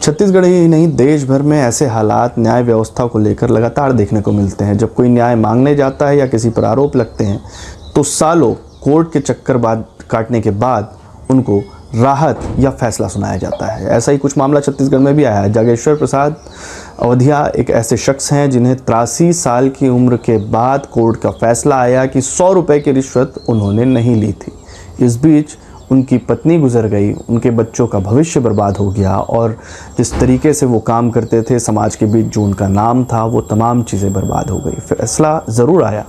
छत्तीसगढ़ ही नहीं, देश भर में ऐसे हालात न्याय व्यवस्था को लेकर लगातार देखने को मिलते हैं। जब कोई न्याय मांगने जाता है या किसी पर आरोप लगते हैं तो सालों कोर्ट के चक्कर बाद काटने के बाद उनको राहत या फैसला सुनाया जाता है। ऐसा ही कुछ मामला छत्तीसगढ़ में भी आया है। जागेश्वर प्रसाद अवधिया एक ऐसे शख्स हैं जिन्हें 83 साल की उम्र के बाद कोर्ट का फैसला आया कि 100 रुपये की रिश्वत उन्होंने नहीं ली थी। इस बीच उनकी पत्नी गुजर गई, उनके बच्चों का भविष्य बर्बाद हो गया और जिस तरीके से वो काम करते थे, समाज के बीच जो उनका नाम था, वो तमाम चीज़ें बर्बाद हो गई। फैसला ज़रूर आया,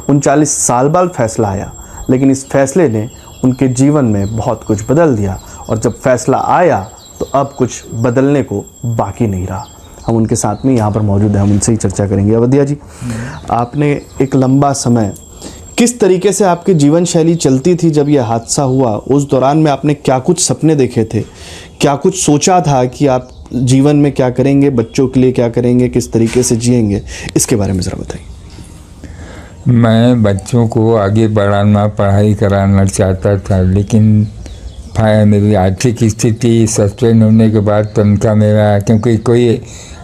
39 साल बाद फैसला आया, लेकिन इस फैसले ने उनके जीवन में बहुत कुछ बदल दिया और जब फैसला आया तो अब कुछ बदलने को बाकी नहीं रहा। हम उनके साथ में यहाँ पर मौजूद हैं, हम उनसे ही चर्चा करेंगे। अवधिया जी, आपने एक लंबा समय किस तरीके से आपकी जीवन शैली चलती थी जब यह हादसा हुआ? उस दौरान में आपने क्या कुछ सपने देखे थे, क्या कुछ सोचा था कि आप जीवन में क्या करेंगे, बच्चों के लिए क्या करेंगे, किस तरीके से जिएंगे? इसके बारे में ज़रा बताइए। मैं बच्चों को आगे बढ़ाना, पढ़ाई कराना चाहता था, लेकिन मेरी आर्थिक स्थिति सस्टेन होने के बाद तनख्वाह मेरा, क्योंकि कोई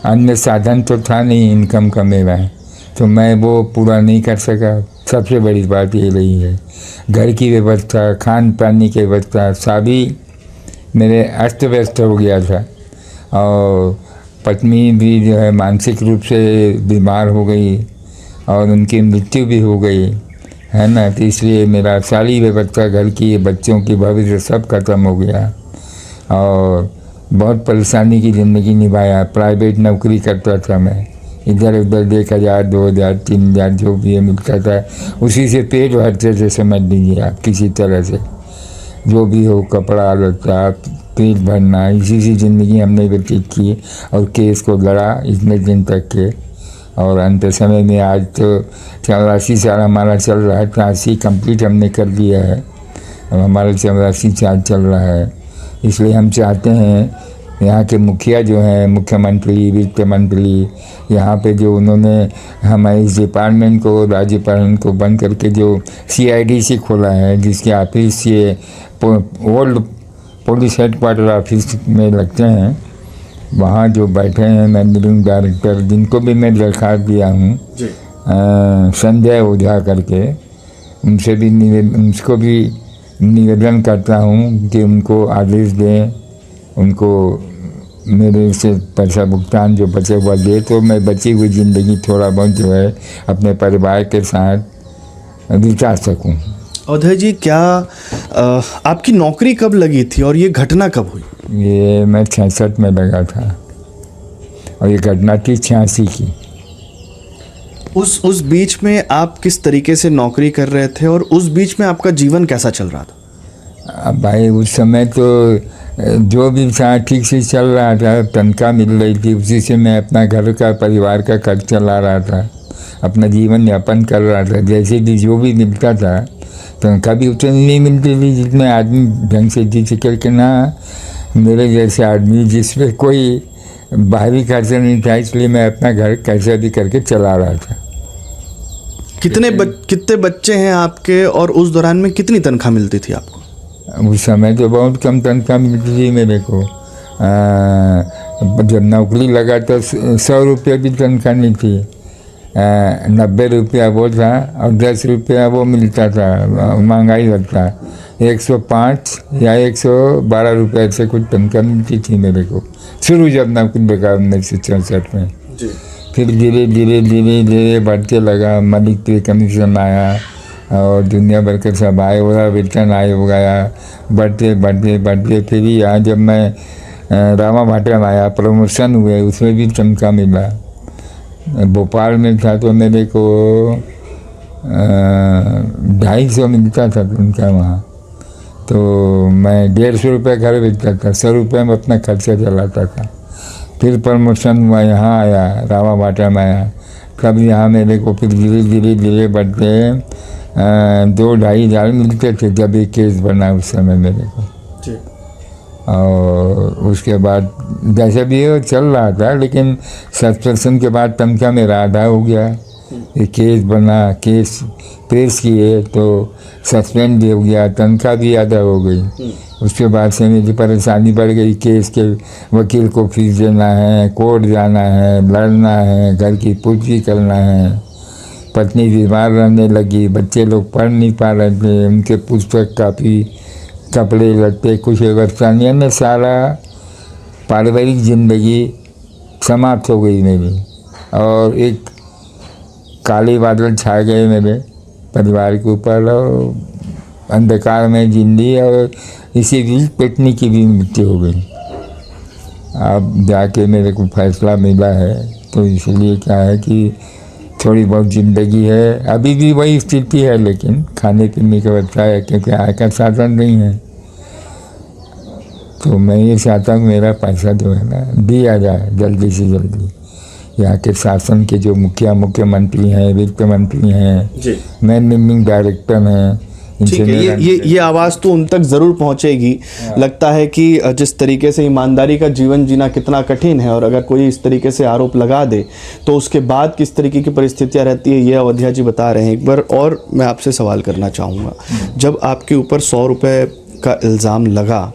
अन्य साधन तो था नहीं इनकम का मेरा, तो मैं वो पूरा नहीं कर सका। सबसे बड़ी बात ये रही है, घर की व्यवस्था, खान पानी की व्यवस्था सभी मेरे अस्त व्यस्त हो गया था। और पत्नी भी जो है मानसिक रूप से बीमार हो गई और उनकी मृत्यु भी हो गई है ना, तो इसलिए मेरा सारी व्यवस्था, घर की, बच्चों की भविष्य सब खत्म हो गया और बहुत परेशानी की ज़िंदगी निभाया। प्राइवेट नौकरी करता था मैं, इधर उधर 1000, 2000, 3000 जो भी मिलता था उसी से पेट भरते थे, समझ लीजिए आप। किसी तरह से जो भी हो, कपड़ा लत्ता, पेट भरना, इसी से ज़िंदगी हमने व्यतीत की और केस को लड़ा इतने दिन तक के। और अंत समय में आज तो 84 साल हमारा चल रहा है, 83 कंप्लीट हमने कर दिया है, अब हमारा 84 साल चल रहा है। इसलिए हम चाहते हैं यहाँ के मुखिया जो हैं, मुख्यमंत्री, वित्त मंत्री, यहाँ पे जो उन्होंने हमारे इस डिपार्टमेंट को, राज्यपाल को बंद करके जो CIDC खोला है, जिसके ऑफिस ये ओल्ड पुलिस हेडक्वार्टर ऑफिस में लगते हैं, वहाँ जो बैठे हैं मैनेजिंग डायरेक्टर, जिनको भी मैं दरख्वास्त दिया हूँ, संजय ओझा करके, उनसे भी उनको भी निवेदन करता हूँ कि उनको आदेश दें, उनको मेरे से पैसा भुगतान जो बचा हुआ दे, तो मैं बची हुई ज़िंदगी थोड़ा बहुत जो है अपने परिवार के साथ बिता सकूं। अवधिया जी, क्या आपकी नौकरी कब लगी थी और ये घटना कब हुई? ये मैं 66 में लगा था और ये घटना थी 86 की। उस बीच में आप किस तरीके से नौकरी कर रहे थे और उस बीच में आपका जीवन कैसा चल रहा था? अब भाई उस समय तो जो भी था ठीक से चल रहा था, तनख्वाह मिल रही थी, उसी से मैं अपना घर का, परिवार का खर्च चला रहा था, अपना जीवन यापन कर रहा था। जैसे भी जो भी मिलता था, तनख्वाह भी उतनी नहीं मिलती थी जितने आदमी ढंग से जी सके कि ना, मेरे जैसे आदमी जिसमें कोई बाहरी खर्चा नहीं था, इसलिए मैं अपना घर कैसे भी करके चला रहा था। कितने बच्चे हैं आपके और उस दौरान में कितनी तनख्वाह मिलती थी आपको? उस समय तो बहुत कम तनख्वाह मिलती थी मेरे को। जब नौकरी लगा तो 100 रुपये भी तनख्वाह नहीं थी, 90 रुपया वो था और 10 रुपया वो मिलता था, महंगाई लगता। 105 या 112 रुपये से कुछ तनख्वाह मिलती थी मेरे को शुरू जब नौकरी लगा 1964 में जी। फिर धीरे धीरे बढ़ते लगा, मलिक कमीशन आया और दुनिया भर के सब आए, वह वेतन आए हो गया, बढ़ते फिर यहाँ जब मैं रामा भाटा में आया, प्रमोशन हुए, उसमें भी तनख्वाह मिला। भोपाल में था तो मेरे को 250 मिलता था तनख्वाह वहाँ, तो मैं 150 रुपये घर बेचता था, 100 रुपये में अपना खर्चा चलाता था। फिर प्रमोशन हुआ, यहाँ आया, रामा भाटा में आया, तब यहाँ मेरे को फिर धीरे धीरे बढ़ते 2-2.5 हज़ार मिलते थे जब एक केस बना उस समय मेरे को जी। और उसके बाद जैसे भी चल रहा था, लेकिन सस्पेंशन के बाद तनख्वाह मेरा आधा हो गया ये केस बना, केस पेश किए तो सस्पेंड भी हो गया, तनख्वाह भी आधा हो गई। उसके बाद से मेरी परेशानी बढ़ गई। केस के वकील को फीस देना है, कोर्ट जाना है, लड़ना है, घर की पूर्ति करना है। पत्नी बीमार रहने लगी, बच्चे लोग पढ़ नहीं पा रहे थे, उनके पुस्तक कापी, कपड़े लत्ते कुछ व्यवस्था नहीं, यानी सारा पारिवारिक ज़िंदगी समाप्त हो गई मेरी। और एक काले बादल छा गए मेरे परिवार के ऊपर और अंधकार में जिंदगी, और इसी बीच पत्नी की भी मृत्यु हो गई। अब जाके मेरे को फैसला मिला है, तो इसलिए क्या है कि थोड़ी बहुत ज़िंदगी है, अभी भी वही स्थिति है, लेकिन खाने पीने का बच्चा है क्योंकि आय का साधन नहीं है। तो मैं ये चाहता हूँ मेरा पैसा जो है ना दिया जाए जल्दी से जल्दी। यहाँ के शासन के जो मुख्यमंत्री हैं, वित्त मंत्री हैं, मैनेजिंग डायरेक्टर हैं, ठीक है, ये आवाज़ तो उन तक ज़रूर पहुँचेगी। लगता है कि जिस तरीके से ईमानदारी का जीवन जीना कितना कठिन है, और अगर कोई इस तरीके से आरोप लगा दे तो उसके बाद किस तरीके की परिस्थितियाँ रहती है, ये अवधिया जी बता रहे हैं। एक बार और मैं आपसे सवाल करना चाहूँगा, जब आपके ऊपर 100 रुपये का इल्ज़ाम लगा,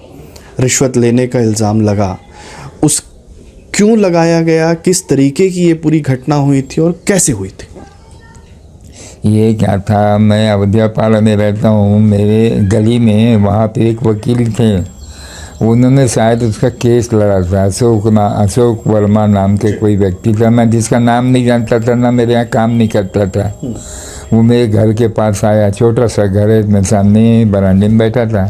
रिश्वत लेने का इल्ज़ाम लगा, उस क्यों लगाया गया, किस तरीके की ये पूरी घटना हुई थी और कैसे हुई थी? ये क्या था, मैं अवधियापाड़ा में रहता हूँ, मेरे गली में वहाँ पे एक वकील थे, उन्होंने शायद उसका केस लड़ा था। अशोक वर्मा नाम के कोई व्यक्ति था, मैं जिसका नाम नहीं जानता था, ना मेरे यहाँ काम नहीं करता था। वो मेरे घर के पास आया, छोटा सा घर है, मैं सामने बरामदे में बैठा था।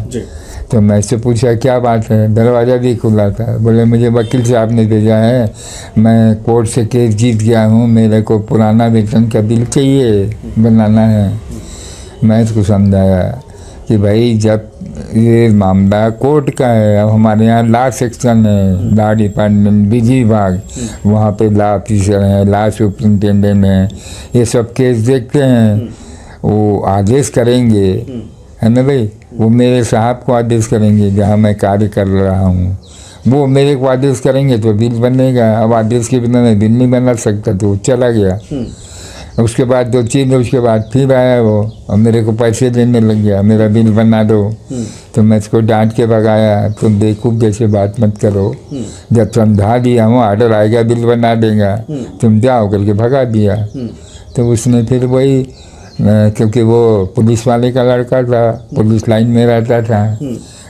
तो मैं इससे पूछा क्या बात है, दरवाज़ा भी खुला था। बोले मुझे वकील साहब ने भेजा है, मैं कोर्ट से केस जीत गया हूँ, मेरे को पुराना वेतन का बिल चाहिए, बनाना है। मैं इसको समझाया कि भाई जब ये मामला कोर्ट का है, अब हमारे यहाँ लॉ सेक्शन है, लॉ डिपार्टमेंट, विधि विभाग, वहाँ पे लॉ ऑफिसर हैं, लॉ सुप्रिंटेंडेंट हैं, ये सब केस देखते हैं, वो आदेश करेंगे, है ना भाई, वो मेरे साहब को आदेश करेंगे जहाँ मैं कार्य कर रहा हूँ, वो मेरे को आदेश करेंगे तो बिल बनेगा। अब आदेश के बिना मैं बिल नहीं बना सकता, तो चला गया। उसके बाद 2-3 दिन उसके बाद फिर आया वो, और मेरे को पैसे देने लग गया, मेरा बिल बना दो। तो मैं इसको डांट के भगाया, तुम बेवकूफ़ जैसे बात मत करो, जब समझा दिया हूँ ऑर्डर आएगा बिल बना देगा, तुम जाओ करके भगा दिया। तो उसने फिर वही, क्योंकि वो पुलिस वाले का लड़का था, पुलिस लाइन में रहता था,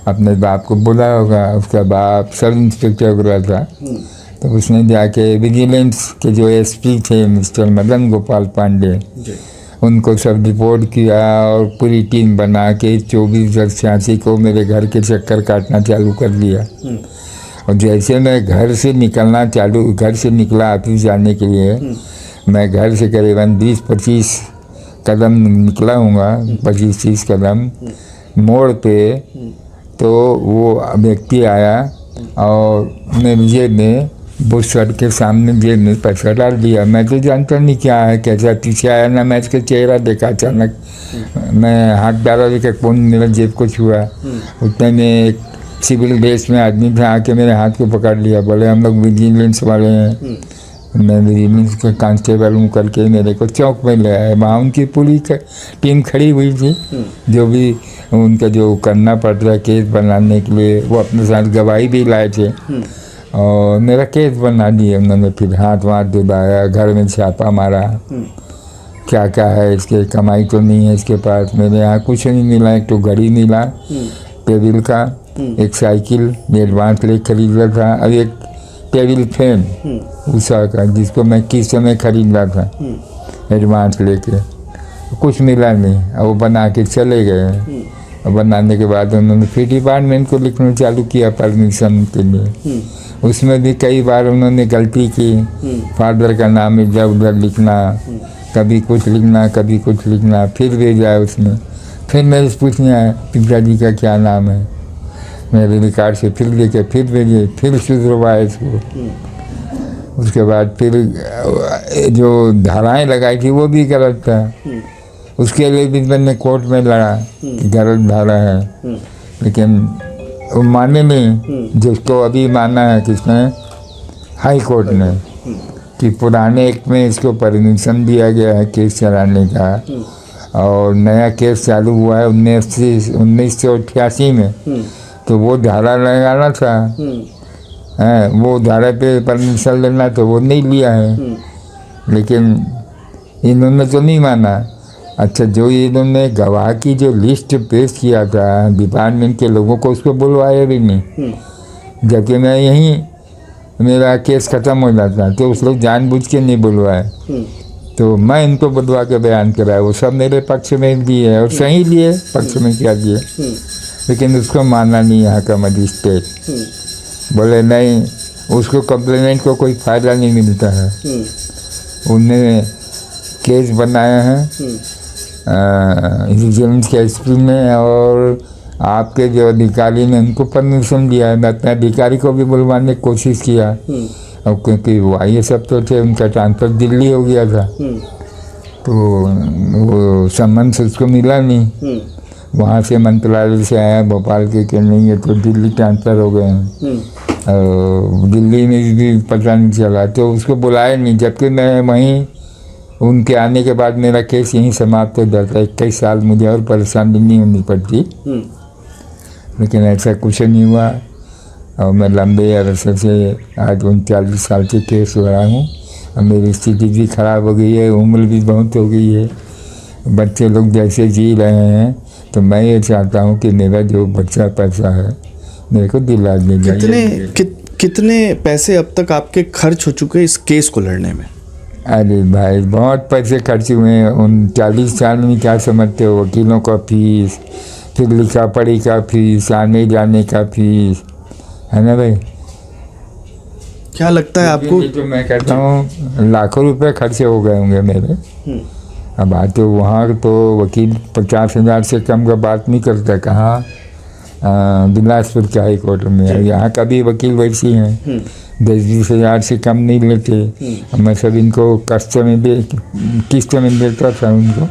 अपने बाप को बोला होगा, उसका बाप सब इंस्पेक्टर वगैरह था। तो उसने जाके विजिलेंस के जो एसपी थे मिस्टर मदन गोपाल पांडे, उनको सब रिपोर्ट किया और पूरी टीम बना के 24/10/86 को मेरे घर के चक्कर काटना चालू कर दिया। और जैसे मैं घर से निकला ऑफिस जाने के लिए, मैं घर से करीबन 20-25 कदम निकला हूँगा, 25-30 कदम, मोड़ पे तो वो व्यक्ति आया और मेरी जेब में बुश शर्ट के सामने जेब में पैसा डाल दिया। मैं तो जानता नहीं क्या है, कैसा पीछे आया ना, मैं इसका चेहरा देखा अचानक, मैं हाथ डाला, देखा कौन मेरा जेब को छुआ। उतने में एक सिविल ड्रेस में आदमी था, आके मेरे हाथ को पकड़ लिया, बोले हम लोग विजिलेंस वाले हैं। मैं विजिलेंस का कांस्टेबल हूँ करके मेरे को चौक में ले आया। वहाँ उनकी पूरी टीम खड़ी हुई थी, जो भी उनका जो करना पड़ता है केस बनाने के लिए, वो अपने साथ गवाही भी लाए थे और मेरा केस बना दिए उन्होंने। फिर हाथ धुलाया, घर में छापा मारा, क्या क्या है इसके, कमाई तो नहीं है इसके पास। मेरे यहाँ कुछ नहीं मिला, एक तो घड़ी मिला टेबल का, एक साइकिल एडवांस ले खरीदा था, और एक टेबल फैन उषा का, जिसको मैं किस समय खरीद रहा था एडवांस लेके, कुछ मिला नहीं। और वो बना के चले गए। और बनाने के बाद उन्होंने फिर डिपार्टमेंट को लिखना चालू किया परमिशन के लिए। उसमें भी कई बार उन्होंने गलती की, फादर का नाम इधर उधर लिखना, कभी कुछ लिखना कभी कुछ लिखना, फिर भेजा है उसमें। फिर मेरे से पूछने आया पिताजी का क्या नाम है, मेरे रिकॉर्ड से फिर लेके फिर भेजे, फिर सुधरवाया इसको। उसके बाद फिर जो धाराएं लगाई थी वो भी गलत था, उसके लिए भी मैंने कोर्ट में लड़ा कि गलत धारा है, लेकिन वो माने नहीं। जिसको अभी माना है किसने, हाई कोर्ट ने, कि पुराने एक्ट में इसको परमिशन दिया गया है केस चलाने का, और नया केस चालू हुआ है 1988 में, तो वो धारा लगाना था, है वो धारा पे परमिशन लेना तो वो नहीं लिया है, लेकिन इन्होंने तो नहीं माना। अच्छा, जो इन्होंने गवाह की जो लिस्ट पेश किया था डिपार्टमेंट के लोगों को, उसको बुलवाया भी नहीं, जबकि मैं यहीं मेरा केस ख़त्म हो जाता, तो उस लोग जानबूझ के नहीं बुलवाए, तो मैं इनको बुलवा के बयान कराया। वो सब मेरे पक्ष में दिए और सही लिए, पक्ष में क्या दिए, लेकिन उसको माना नहीं यहाँ का मजिस्ट्रेट। बोले नहीं, उसको कंप्लेनेंट को कोई फ़ायदा नहीं मिलता है। उन्हें केस बनाया है विजिलेंस के एसपी में, और आपके जो अधिकारी ने उनको परमिशन दिया है। मैं अपने अधिकारी को भी बुलवाने की कोशिश किया, और क्योंकि वो ये सब तो थे, उनका ट्रांसफर दिल्ली हो गया था, तो वो सम्मन्स उसको मिला नहीं। वहाँ से मंत्रालय से आया भोपाल के नहीं, ये तो दिल्ली ट्रांसफ़र हो गए हैं, और दिल्ली में भी पता नहीं चला, तो उसको बुलाया नहीं, जबकि मैं वहीं उनके आने के बाद मेरा केस यहीं समाप्त हो जाता। 21 साल मुझे और परेशानी नहीं होनी पड़ती, लेकिन ऐसा कुछ नहीं हुआ, और मैं लंबे अरसे से आज 39 साल से केस हो रहा हूँ, और मेरी स्थिति भी खराब हो गई है, उम्र भी बहुत हो गई है, बच्चे लोग जैसे जी रहे हैं, तो मैं ये चाहता हूँ कि मेरा जो बच्चा पैसा है मेरे को दिला दीजिए। कितने पैसे अब तक आपके खर्च हो चुके इस केस को लड़ने में? अरे भाई, बहुत पैसे खर्च हुए हैं 39 साल में। क्या समझते हो, वकीलों का फीस, फिर लिखा पढ़ी का फीस, आने जाने का फीस, है ना भाई। क्या लगता है आपको? तो मैं कहता हूँ लाखों रुपए खर्चे हो गए होंगे मेरे। अब बात तो वहाँ तो वकील 50,000 से कम का बात नहीं करता, कहाँ बिलासपुर के हाई कोर्ट में। यहाँ का भी वकील वैसी हैं, 10-20 हज़ार से कम नहीं लेते। मैं सब इनको किस्त में देता था उनको,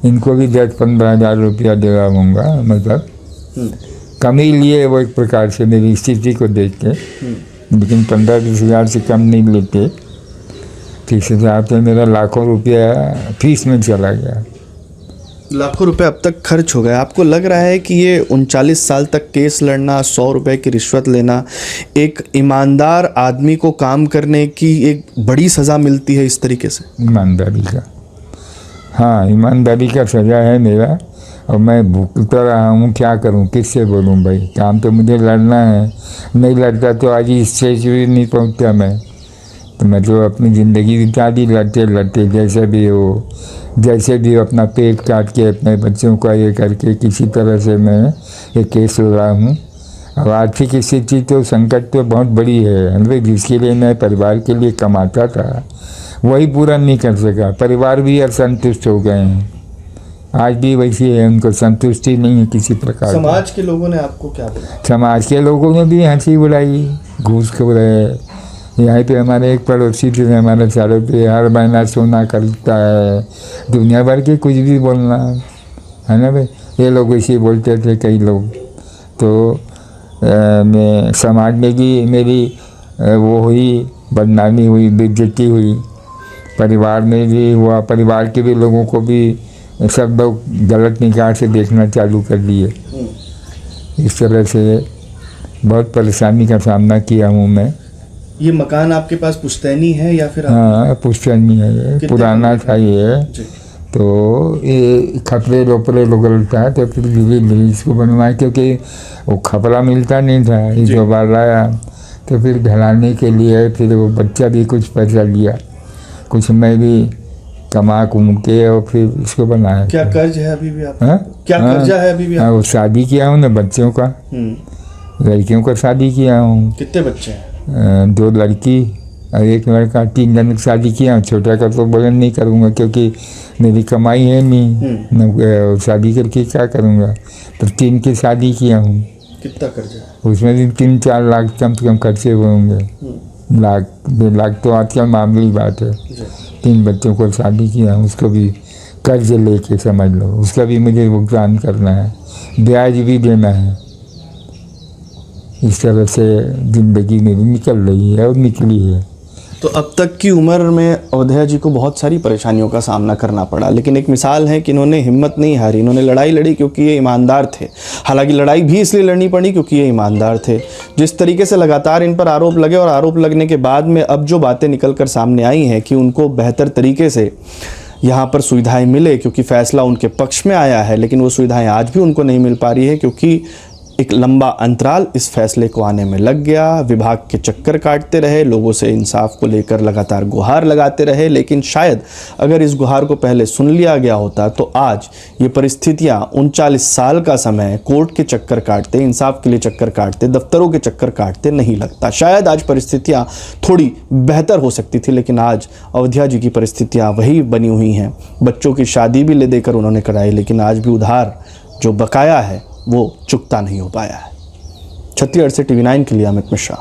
इनको भी 10-15 हज़ार रुपया दे दूँगा, मतलब कम ही लिए वो एक प्रकार से मेरी स्थिति को देख के, लेकिन 15-20 हज़ार से कम नहीं लेते। 30 हज़ार से मेरा लाखों रुपया फीस में चला गया। लाखों रुपए अब तक खर्च हो गए। आपको लग रहा है कि ये 39 साल तक केस लड़ना, 100 रुपए की रिश्वत लेना, एक ईमानदार आदमी को काम करने की एक बड़ी सज़ा मिलती है इस तरीके से? ईमानदारी का, हाँ, ईमानदारी का सज़ा है मेरा, और मैं भुगता रहा हूँ। क्या करूँ, किससे बोलूँ भाई, काम तो मुझे लड़ना है, नहीं लड़ता तो आज इस स्टेज भी नहीं पहुँचता मैं। तो मैं तो अपनी ज़िंदगी बिता दी लड़ते लड़ते, जैसे भी हो अपना पेट काट के अपने बच्चों का ये करके किसी तरह से मैं ये केस लड़ा हूँ। और आर्थिक स्थिति तो संकट तो बहुत बड़ी है, जिसके लिए मैं परिवार के लिए कमाता था वही पूरा नहीं कर सका। परिवार भी असंतुष्ट हो गए हैं, आज भी वैसी है, उनको संतुष्टि नहीं है किसी प्रकार। समाज के लोगों ने आपको क्या बोला? समाज के लोगों ने भी हंसी उड़ाई, घूस खो रहे। यहाँ पे हमारे एक पड़ोसी थे, हमारे चारों पे हर महीना सोना खरीदता है, दुनिया भर के कुछ भी बोलना, है ना भाई। ये लोग ऐसे बोलते थे कई लोग। तो मैं समाज में भी मेरी वो हुई, बदनामी हुई, बेइज्जती हुई, परिवार में भी हुआ, परिवार के भी लोगों को भी सब लोग गलत निगाह से देखना चालू कर दिए। इस तरह से बहुत परेशानी का सामना किया हूँ मैं। ये मकान आपके पास पुश्तैनी है या फिर? हाँ, पुश्तैनी है, ये पुराना था ये। तो ये खपरे लोपरे लगता है, तो फिर धीरे इसको बनवाए, क्योंकि वो खपरा मिलता नहीं था, इस बार लाया। तो फिर घलाने के लिए फिर वो बच्चा भी कुछ पैसा लिया, कुछ मैं भी कमा कुम के, और फिर इसको बनाया। क्या कर्ज है अभी भी आप? क्या हाँ, कर्जा है अभी भी? हाँ, वो शादी किया हूँ ना बच्चों का, लड़कियों का शादी किया हूँ। कितने बच्चे हैं? 2 लड़की और 1 लड़का, 3 जन की शादी किया हूँ। छोटा का तो बयान नहीं करूँगा, क्योंकि मेरी कमाई है नहीं, शादी करके क्या करूँगा। तो 3 की शादी किया हूँ। कितना कर्जा है? उसमें भी 3-4 लाख कम से कम खर्चे हुए होंगे, 1-2 लाख तो आजकल मामूली बात है। 3 बच्चों को शादी किया, उसको भी कर्ज लेके समझ लो, उसका भी मुझे भुगतान करना है, ब्याज भी देना है। इस तरह से ज़िंदगी मेरी निकल रही है और निकली है। तो अब तक की उम्र में अवधेया जी को बहुत सारी परेशानियों का सामना करना पड़ा, लेकिन एक मिसाल है कि इन्होंने हिम्मत नहीं हारी, इन्होंने लड़ाई लड़ी क्योंकि ये ईमानदार थे। हालांकि लड़ाई भी इसलिए लड़नी पड़ी क्योंकि ये ईमानदार थे। जिस तरीके से लगातार इन पर आरोप लगे और आरोप लगने के बाद में अब जो बातें निकल कर सामने आई हैं कि उनको बेहतर तरीके से यहाँ पर सुविधाएं मिले, क्योंकि फैसला उनके पक्ष में आया है, लेकिन वो सुविधाएं आज भी उनको नहीं मिल पा रही है क्योंकि एक लंबा अंतराल इस फैसले को आने में लग गया। विभाग के चक्कर काटते रहे, लोगों से इंसाफ को लेकर लगातार गुहार लगाते रहे, लेकिन शायद अगर इस गुहार को पहले सुन लिया गया होता तो आज ये परिस्थितियाँ 39 साल का समय कोर्ट के चक्कर काटते, इंसाफ के लिए चक्कर काटते, दफ्तरों के चक्कर काटते नहीं लगता। शायद आज परिस्थितियाँ थोड़ी बेहतर हो सकती थी, लेकिन आज अवधेया जी की परिस्थितियाँ वही बनी हुई हैं। बच्चों की शादी भी ले देकर उन्होंने कराई, लेकिन आज भी उधार जो बकाया है वो चुकता नहीं हो पाया है। छत्तीसगढ़ से TV9 के लिए अमित मिश्रा।